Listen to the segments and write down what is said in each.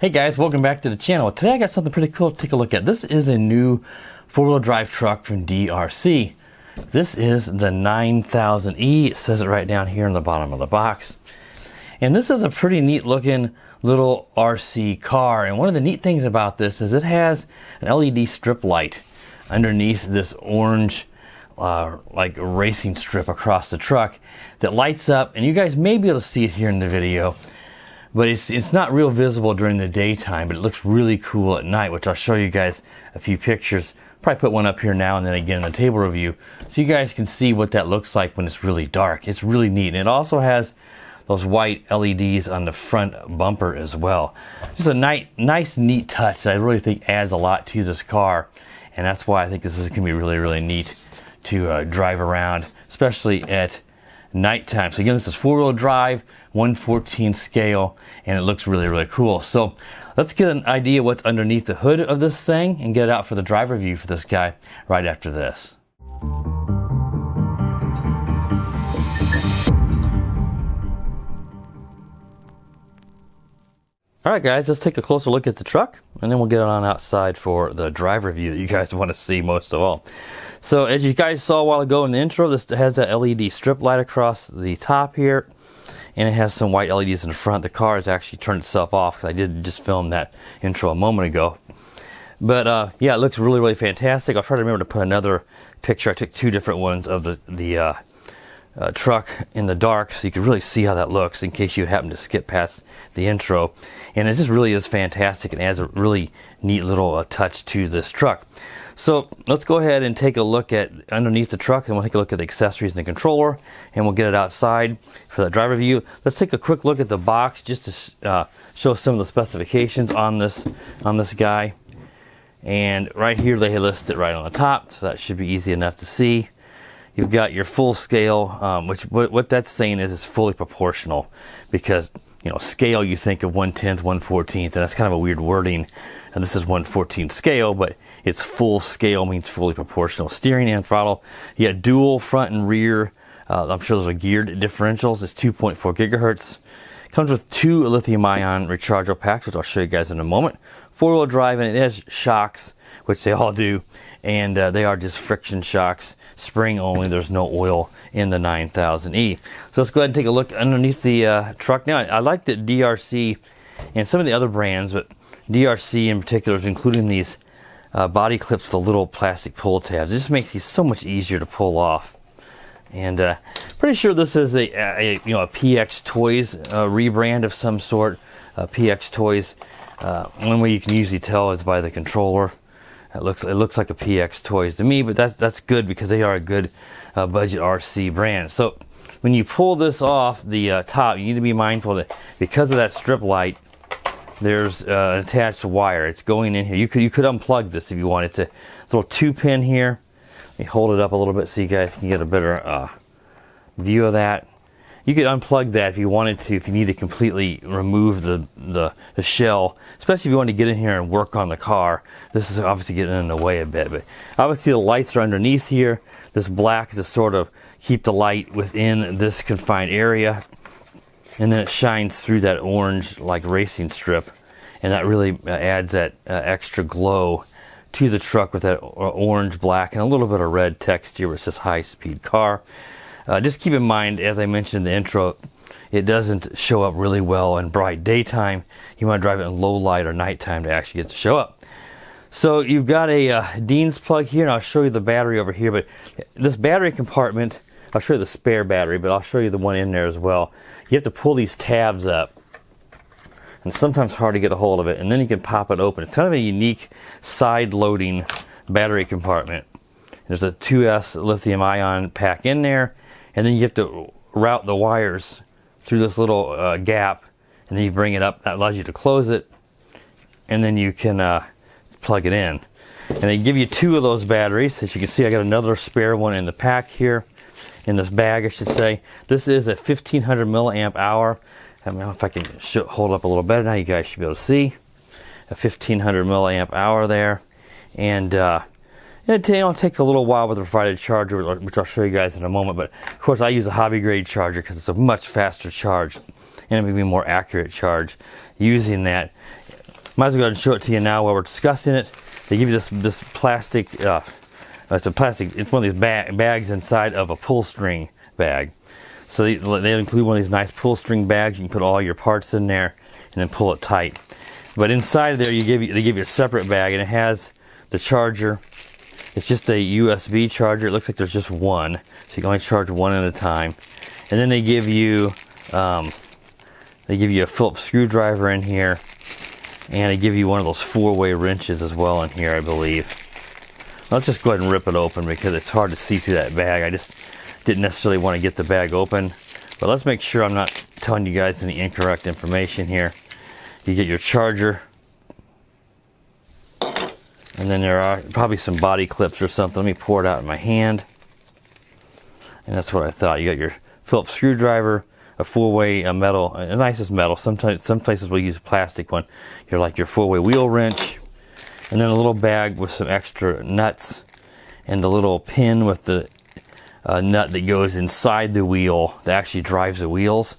Hey guys, welcome back to the channel. Today I got something pretty cool to take a look at. This is a new four-wheel drive truck from DEERC. This is the 9000E. It says it right down here on the bottom of the box. And this is a pretty neat looking little RC car. And one of the neat things about this is it has an LED strip light underneath this orange like racing strip across the truck that lights up. And you guys may be able to see it here in the video. But it's not real visible during the daytime, but it looks really cool at night, which I'll show you guys a few pictures. Probably put one up here now and then again in the table review, so you guys can see what that looks like when it's really dark. It's really neat. And it also has those white LEDs on the front bumper as well. Just a nice, neat touch that I really think adds a lot to this car. And that's why I think this is going to be really, really neat to drive around, especially at nighttime. So again, this is four-wheel drive, 1/14 scale, and it looks really, really cool. So let's get an idea what's underneath the hood of this thing and get it out for the drive review for this guy right after this. Alright guys, let's take a closer look at the truck and then we'll get it on outside for the drive review that you guys want to see most of all. So as you guys saw a while ago in the intro, this has that LED strip light across the top here, and it has some white LEDs in the front. The car has actually turned itself off because I did just film that intro a moment ago. But yeah, it looks really, really fantastic. I'll try to remember to put another picture. I took two different ones of the truck in the dark so you can really see how that looks in case you happen to skip past the intro. And it just really is fantastic and adds a really neat little touch to this truck. So let's go ahead and take a look at underneath the truck, and we'll take a look at the accessories and the controller, and we'll get it outside for the driver view. Let's take a quick look at the box just to show some of the specifications on this guy. And right here they list it right on the top, so that should be easy enough to see. You've got your full scale, which what that's saying is it's fully proportional, because you know, scale, you think of 1/10, 1/14, and that's kind of a weird wording. And this is 1/14 scale, but it's full scale, means fully proportional. Steering and throttle. You got dual front and rear. I'm sure those are geared differentials. It's 2.4 gigahertz. Comes with two lithium-ion rechargeable packs, which I'll show you guys in a moment. Four-wheel drive, and it has shocks, which they all do, and they are just friction shocks, spring only. There's no oil in the 9000E. So let's go ahead and take a look underneath the truck. Now, I like that DEERC and some of the other brands, but DEERC in particular is including these body clips with the little plastic pull tabs. It just makes these so much easier to pull off. And pretty sure this is a PX Toys rebrand of some sort. PX Toys. One way you can usually tell is by the controller. It looks like a PX Toys to me, but that's good because they are a good budget RC brand. So when you pull this off the top, you need to be mindful that because of that strip light, there's an attached wire. It's going in here. You could unplug this if you want. It's a little 2-pin here. Let me hold it up a little bit so you guys can get a better view of that. You could unplug that if you wanted to, if you need to completely remove the shell, especially if you want to get in here and work on the car. This is obviously getting in the way a bit, but obviously the lights are underneath here. This black is to sort of keep the light within this confined area, and then it shines through that orange like racing strip, and that really adds that extra glow to the truck with that orange, black, and a little bit of red texture where it says high-speed car. Just keep in mind, as I mentioned in the intro, it doesn't show up really well in bright daytime. You want to drive it in low light or nighttime to actually get to show up. So you've got a Dean's plug here, and I'll show you the battery over here. But this battery compartment, I'll show you the spare battery, but I'll show you the one in there as well. You have to pull these tabs up, and it's sometimes hard to get a hold of it, and then you can pop it open. It's kind of a unique side-loading battery compartment. There's a 2S lithium-ion pack in there, and then you have to route the wires through this little gap, and then you bring it up. That allows you to close it, and then you can plug it in. And they give you two of those batteries. As you can see, I got another spare one in the pack here, in this bag, I should say. This is a 1500 milliamp hour. I don't know if I can hold up a little better now. You guys should be able to see a 1500 milliamp hour there. And it takes a little while with the provided charger, which I'll show you guys in a moment. But of course, I use a hobby grade charger because it's a much faster charge and it may be a more accurate charge using that. Might as well go ahead and show it to you now while we're discussing it. They give you this plastic, it's one of these bags inside of a pull string bag. So they include one of these nice pull string bags. You can put all your parts in there and then pull it tight. But inside of there, they give you a separate bag, and it has the charger. It's just a USB charger. It looks like there's just one, so you can only charge one at a time. And then they give you a Phillips screwdriver in here, and they give you one of those 4-way wrenches as well in here, I believe. Let's just go ahead and rip it open because it's hard to see through that bag. I just didn't necessarily want to get the bag open, but let's make sure I'm not telling you guys any incorrect information here. You get your charger, and then there are probably some body clips or something. Let me pour it out in my hand, and that's what I thought. You got your Phillips screwdriver, a 4-way metal, a nicest metal. Some places will use a plastic one. You're like your 4-way wheel wrench, and then a little bag with some extra nuts, and the little pin with the nut that goes inside the wheel that actually drives the wheels.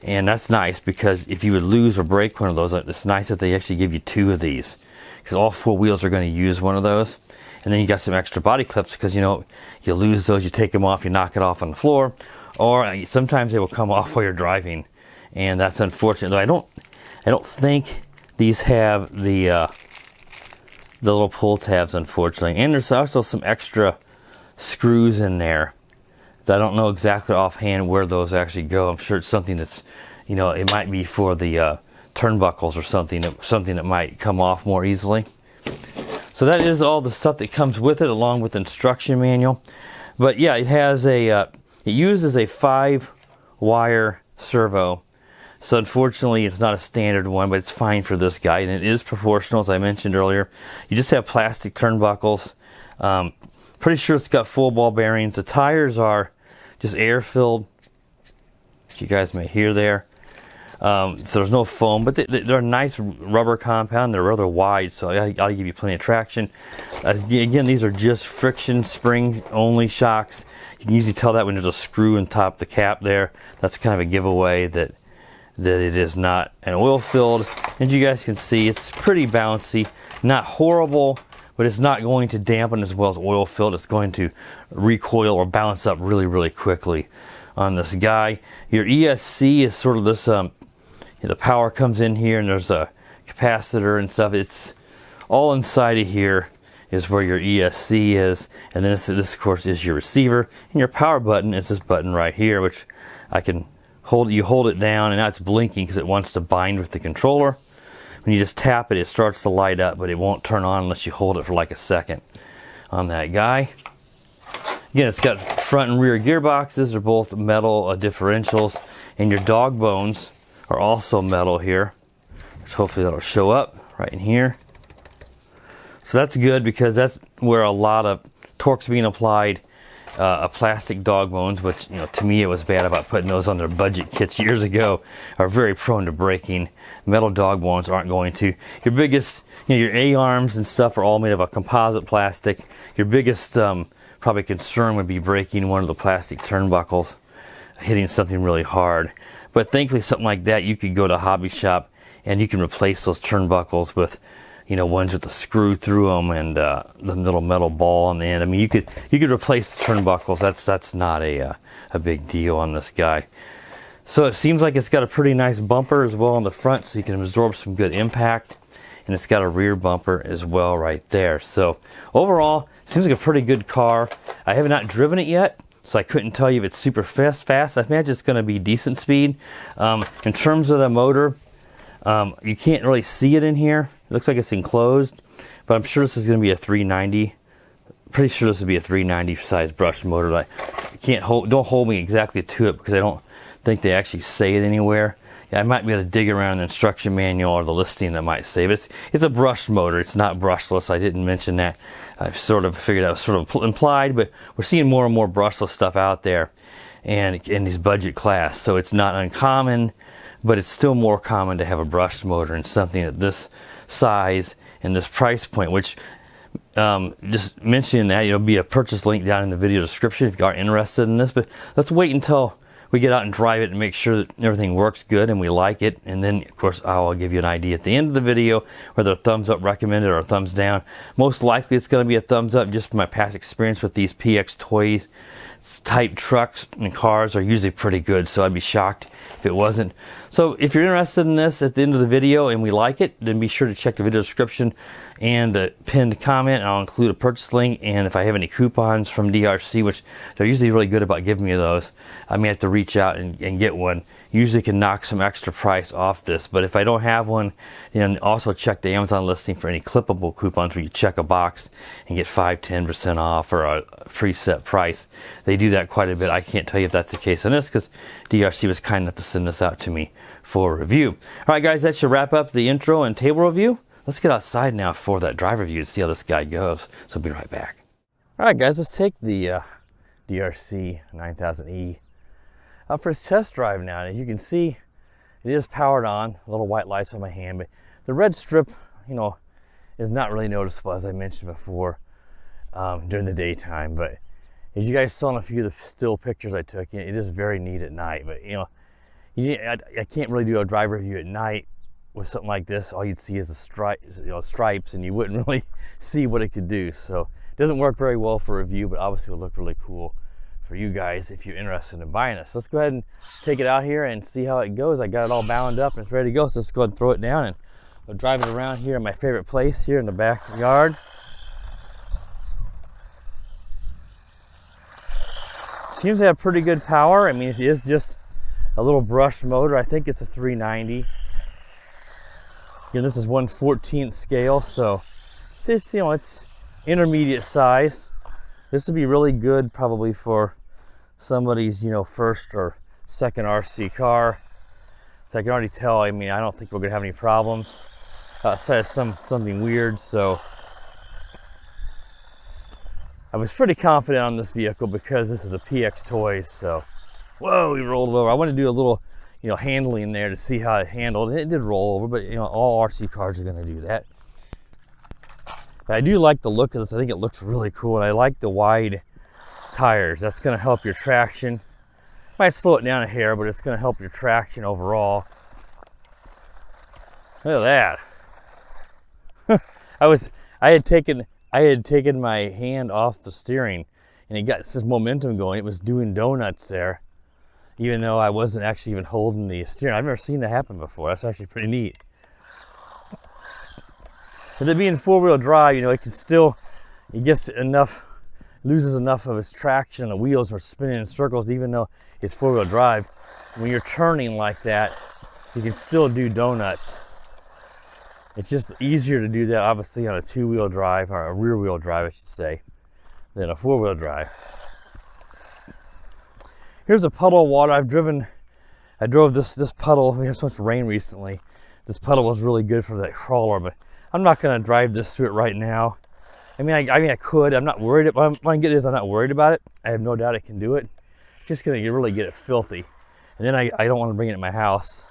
And that's nice because if you would lose or break one of those, it's nice that they actually give you 2 of these, because all 4 wheels are going to use one of those. And then you got some extra body clips because, you know, you lose those, you take them off, you knock it off on the floor, or sometimes they will come off while you're driving, and that's unfortunate. I don't think these have the little pull tabs, unfortunately. And there's also some extra screws in there that I don't know exactly offhand where those actually go. I'm sure it's something that's, you know, it might be for the turnbuckles or something that might come off more easily. So that is all the stuff that comes with it, along with the instruction manual. But yeah, it has it uses a 5-wire servo. So unfortunately, it's not a standard one, but it's fine for this guy, and it is proportional, as I mentioned earlier. You just have plastic turnbuckles. Pretty sure it's got full ball bearings. The tires are just air-filled, which you guys may hear there. So there's no foam, but they're a nice rubber compound. They're rather wide, so I'll give you plenty of traction. Again, these are just friction spring-only shocks. You can usually tell that when there's a screw on top of the cap there. That's kind of a giveaway that it is not an oil-filled. As you guys can see, it's pretty bouncy. Not horrible, but it's not going to dampen as well as oil-filled. It's going to recoil or bounce up really, really quickly on this guy. Your ESC is sort of this, the power comes in here, and there's a capacitor and stuff. It's all inside of here is where your ESC is, and then this of course is your receiver, and your power button is this button right here, which I can hold. You hold it down, and now it's blinking because it wants to bind with the controller. When you just tap it, it starts to light up, but it won't turn on unless you hold it for like a second on that guy. Again, it's got front and rear gearboxes. They're both metal differentials, and your dog bones are also metal here, which hopefully that'll show up right in here. So that's good because that's where a lot of torque's being applied. Plastic dog bones, which, you know, to me it was bad about putting those on their budget kits years ago, are very prone to breaking. Metal dog bones aren't going to. Your biggest, you know, your A-arms and stuff are all made of a composite plastic. Your biggest probably concern would be breaking one of the plastic turnbuckles, hitting something really hard. But thankfully, something like that, you could go to a hobby shop and you can replace those turnbuckles with, you know, ones with a screw through them and the little metal ball on the end. I mean, you could replace the turnbuckles. That's not a big deal on this guy. So it seems like it's got a pretty nice bumper as well on the front, so you can absorb some good impact. And it's got a rear bumper as well right there. So overall, seems like a pretty good car. I have not driven it yet, so I couldn't tell you if it's super fast. I imagine it's going to be decent speed. In terms of the motor, you can't really see it in here. It looks like it's enclosed, but I'm sure this is going to be a 390. Pretty sure this would be a 390 size brushed motor. I don't hold me exactly to it because I don't think they actually say it anywhere. Yeah, I might be able to dig around the instruction manual or the listing that might say, but it's a brushed motor. It's not brushless. I didn't mention that. I sort of figured that was sort of implied, but we're seeing more and more brushless stuff out there, and in these budget class. So it's not uncommon, but it's still more common to have a brushed motor in something at this size and this price point, which just mentioning that, there'll be a purchase link down in the video description if you are interested in this. But let's wait until we get out and drive it and make sure that everything works good and we like it. And then, of course, I'll give you an idea at the end of the video, whether a thumbs up recommended or a thumbs down. Most likely it's going to be a thumbs up, just from my past experience with these PX Toys type trucks and cars are usually pretty good, so I'd be shocked if it wasn't. So if you're interested in this at the end of the video and we like it, then be sure to check the video description and the pinned comment. I'll include a purchase link, and if I have any coupons from DRC, which they're usually really good about giving me those, I may have to reach out and get one. Usually can knock some extra price off this, but if I don't have one, then also check the Amazon listing for any clippable coupons where you check a box and get 5-10% off or a preset price. They do that quite a bit. I can't tell you if that's the case on this because DRC was kind enough to send this out to me for review. All right, guys, that should wrap up the intro and table review. Let's get outside now for that driver review and see how this guy goes. So I'll be right back. All right, guys, let's take the DEERC 9000E for its test drive now. As you can see, it is powered on, little white lights on my hand, but the red strip, you know, is not really noticeable, as I mentioned before, during the daytime. But as you guys saw in a few of the still pictures I took, it is very neat at night. But you know, I can't really do a drive review at night with something like this. All you'd see is the stripes, and you wouldn't really see what it could do. So it doesn't work very well for review, but obviously it will look really cool for you guys if you're interested in buying this. Let's go ahead and take it out here and see how it goes. I got it all bound up and it's ready to go, so let's go ahead and throw it down and we'll drive it around here in my favorite place here in the backyard. Seems to have pretty good power. I mean, it is just a little brush motor. I think it's a 390. Again, this is 1/14 scale, so it's, you know, it's intermediate size. This would be really good probably for somebody's, you know, first or second RC car. So I can already tell, I mean, I don't think we're gonna have any problems. Says something weird, so I was pretty confident on this vehicle because this is a PX Toys. So, whoa, we rolled over. I want to do a little, you know, handling there to see how it handled. And it did roll over, but you know, all RC cars are gonna do that. But I do like the look of this. I think it looks really cool, and I like the wide tires. That's going to help your traction. Might slow it down a hair, but it's going to help your traction overall. Look at that. I had taken my hand off the steering, and it got this momentum going. It was doing donuts there, even though I wasn't actually even holding the steering. I've never seen that happen before. That's actually pretty neat. With it being four-wheel drive, you know, it can still, it gets enough, loses enough of its traction. The wheels are spinning in circles, even though it's four-wheel drive. When you're turning like that, you can still do donuts. It's just easier to do that, obviously, on a two-wheel drive, or a rear-wheel drive, I should say, than a four-wheel drive. Here's a puddle of water. I drove this puddle. We had so much rain recently. This puddle was really good for that crawler, but I'm not going to drive this through it right now. I mean, I could. I'm not worried. What I get is I'm not worried about it. I have no doubt I can do it. It's just going to really get it filthy. And then I don't want to bring it in my house.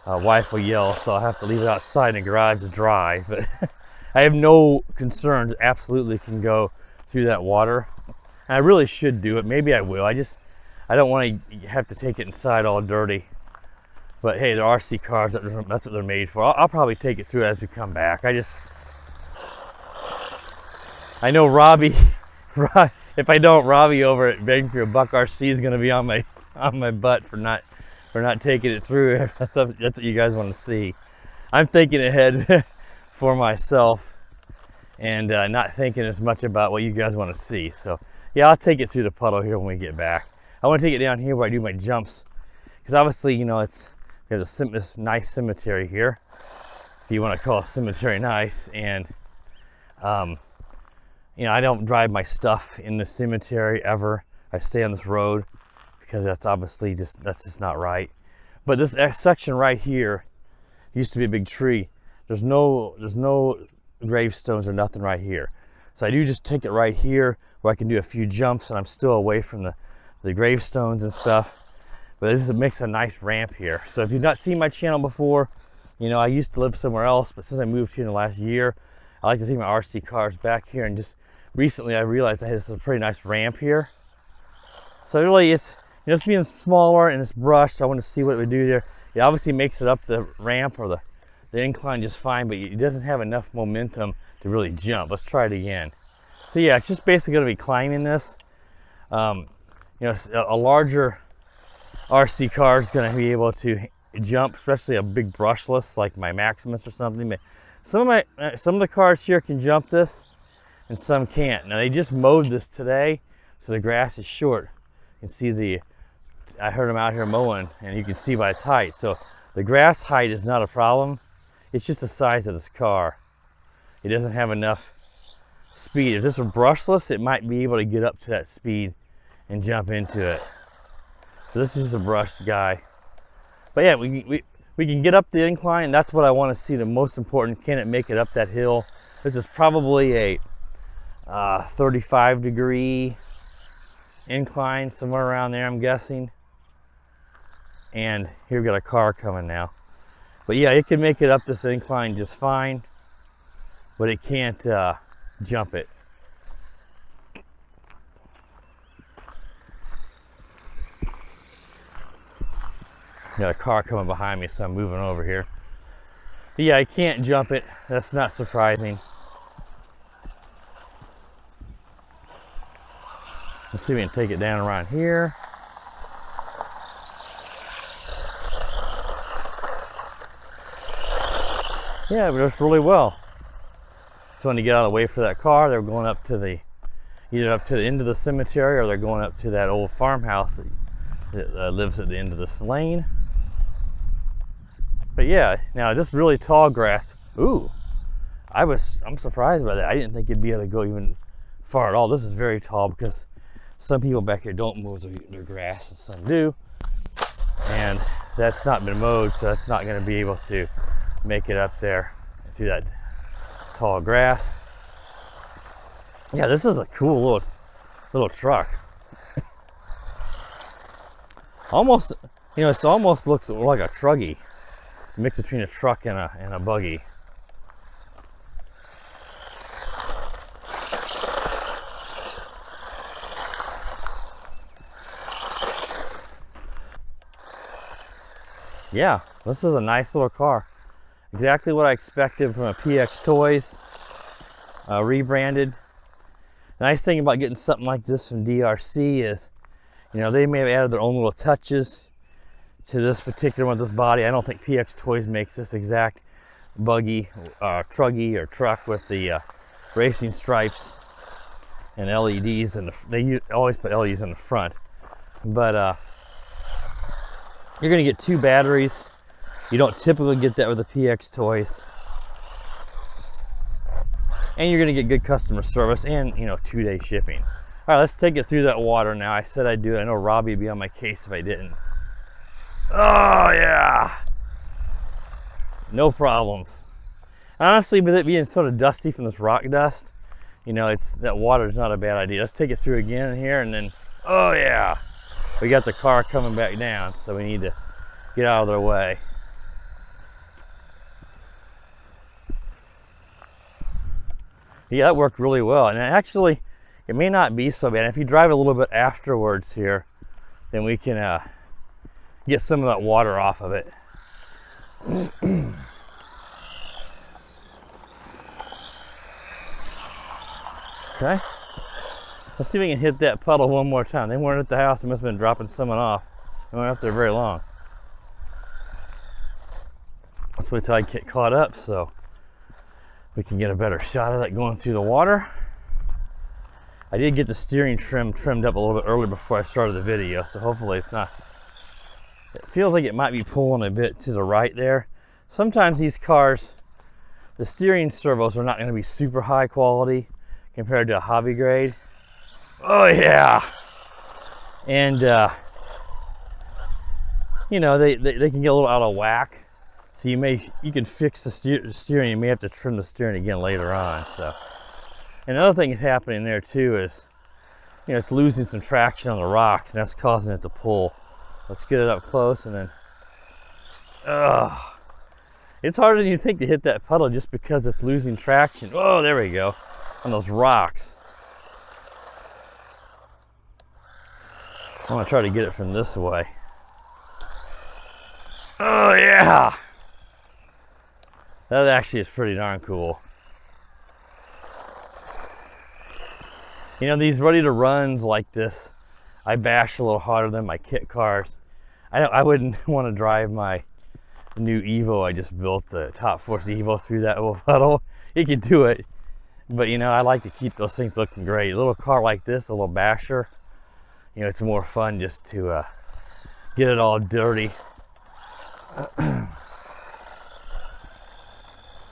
Wife will yell, so I'll have to leave it outside in the garage to dry. But I have no concerns. Absolutely can go through that water. And I really should do it. Maybe I will. I don't want to have to take it inside all dirty. But hey, they're RC cars, that's what they're made for. I'll probably take it through as we come back. I know Robbie, if I don't, Robbie over at Begging for a Buck RC is gonna be on my butt for not taking it through. That's what you guys want to see. I'm thinking ahead for myself and not thinking as much about what you guys want to see. So yeah, I'll take it through the puddle here when we get back. I want to take it down here where I do my jumps, because obviously, you know, there's this nice cemetery here, if you want to call a cemetery nice, and you know, I don't drive my stuff in the cemetery ever. I stay on this road because that's obviously that's just not right. But this section right here used to be a big tree. There's no gravestones or nothing right here. So I do just take it right here where I can do a few jumps and I'm still away from the gravestones and stuff. But this makes a nice ramp here. So if you've not seen my channel before, you know, I used to live somewhere else, but since I moved here in the last year, I like to take my RC cars back here, and just recently I realized I had this pretty nice ramp here. So really it's, It's being smaller and it's brushed, I want to see what it would do there. It obviously makes it up the ramp or the incline just fine, but it doesn't have enough momentum to really jump. Let's try it again. So yeah, it's just basically going to be climbing this. You know, a larger RC car is going to be able to jump, especially a big brushless like my Maximus or something. But some of the cars here can jump this, and some can't. Now they just mowed this today, so the grass is short. You can see I heard them out here mowing, and you can see by its height. So the grass height is not a problem. It's just the size of this car. It doesn't have enough speed. If this were brushless, it might be able to get up to that speed and jump into it. So this is just a brushed guy. But yeah, we can get up the incline, and that's what I want to see the most important. Can it make it up that hill? This is probably a 35-degree incline, somewhere around there, I'm guessing. And here we got a car coming now. But yeah, it can make it up this incline just fine, but it can't jump it. Got a car coming behind me, so I'm moving over here. But yeah, I can't jump it. That's not surprising. Let's see if we can take it down around here. Yeah, it works really well. So when you get out of the way for that car, they're going up to either up to the end of the cemetery, or they're going up to that old farmhouse that lives at the end of this lane. But yeah, now this really tall grass. Ooh, I'm surprised by that. I didn't think it'd be able to go even far at all. This is very tall because some people back here don't mow their grass, and some do. And that's not been mowed, so that's not going to be able to make it up there through that tall grass. Yeah, this is a cool little truck. Almost, you know, it almost looks like a truggy, mixed between a truck and a buggy. Yeah, this is a nice little car. Exactly what I expected from a PX Toys, rebranded. The nice thing about getting something like this from DRC is, you know, they may have added their own little touches to this particular one, this body. I don't think PX Toys makes this exact buggy, truggy or truck with the racing stripes and LEDs, and they always put LEDs in the front. But you're gonna get 2 batteries. You don't typically get that with the PX Toys. And you're gonna get good customer service and, you know, 2-day shipping. All right, let's take it through that water now. I said I'd do it. I know Robbie would be on my case if I didn't. Oh yeah, no problems. Honestly, with it being sort of dusty from this rock dust, you know, that water is not a bad idea. Let's take it through again here, and then, oh yeah, we got the car coming back down, so we need to get out of their way. Yeah, that worked really well. And actually, it may not be so bad. If you drive a little bit afterwards here, then we can get some of that water off of it. Okay. Let's see if we can hit that puddle one more time. They weren't at the house. They must have been dropping someone off. They weren't up there very long. Let's wait till I get caught up so we can get a better shot of that going through the water. I did get the steering trimmed up a little bit earlier before I started the video, so hopefully it's not. It feels like it might be pulling a bit to the right there. Sometimes these cars, the steering servos are not going to be super high quality compared to a hobby grade. Oh yeah, and you know, they can get a little out of whack. So you can fix the steering. You may have to trim the steering again later on. So, and another thing that's happening there too is, you know, it's losing some traction on the rocks, and that's causing it to pull. Let's get it up close, and then, it's harder than you think to hit that puddle just because it's losing traction. Oh, there we go, on those rocks. I'm gonna try to get it from this way. Oh yeah! That actually is pretty darn cool. You know, these ready to runs like this, I bash a little harder than my kit cars. I wouldn't want to drive my new Evo I just built, the Top Force Evo, through that little puddle. You can do it, but you know, I like to keep those things looking great. A little car like this, a little basher, you know, it's more fun just to get it all dirty.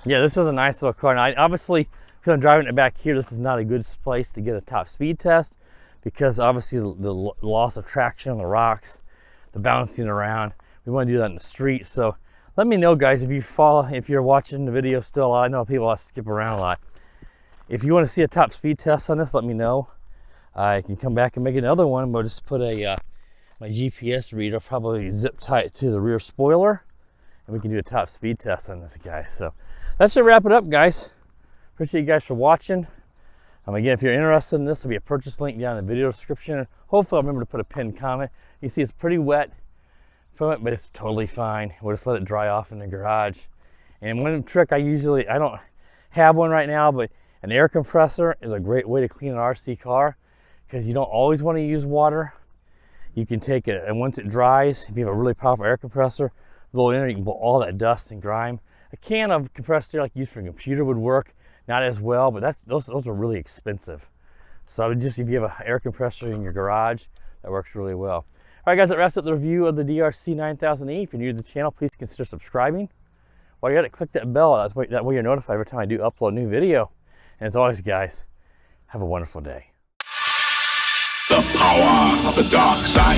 Yeah, this is a nice little car. Now, obviously, if I'm driving it back here, this is not a good place to get a top speed test, because obviously the loss of traction on the rocks, the bouncing around, we want to do that in the street. So let me know, guys, if you're watching the video still. I know people skip around a lot. If you want to see a top speed test on this, let me know. I can come back and make another one. But just put a my GPS reader, probably zip tie it to the rear spoiler, and we can do a top speed test on this guy. So that should wrap it up, guys. Appreciate you guys for watching. Again, if you're interested in this, there'll be a purchase link down in the video description. Hopefully I'll remember to put a pinned comment. You see it's pretty wet from it, but it's totally fine. We'll just let it dry off in the garage. And one trick I don't have one right now, but an air compressor is a great way to clean an RC car, because you don't always want to use water. You can take it, and once it dries, if you have a really powerful air compressor, blow in there, you can blow all that dust and grime. A can of compressed air like used for a computer would work, not as well, but those are really expensive. So just if you have an air compressor in your garage, that works really well. All right, guys, that wraps up the review of the DEERC 9000E. If you're new to the channel, please consider subscribing. While you're at it, click that bell. That way you're notified every time I do upload a new video. And as always, guys, have a wonderful day. The power of the dark side.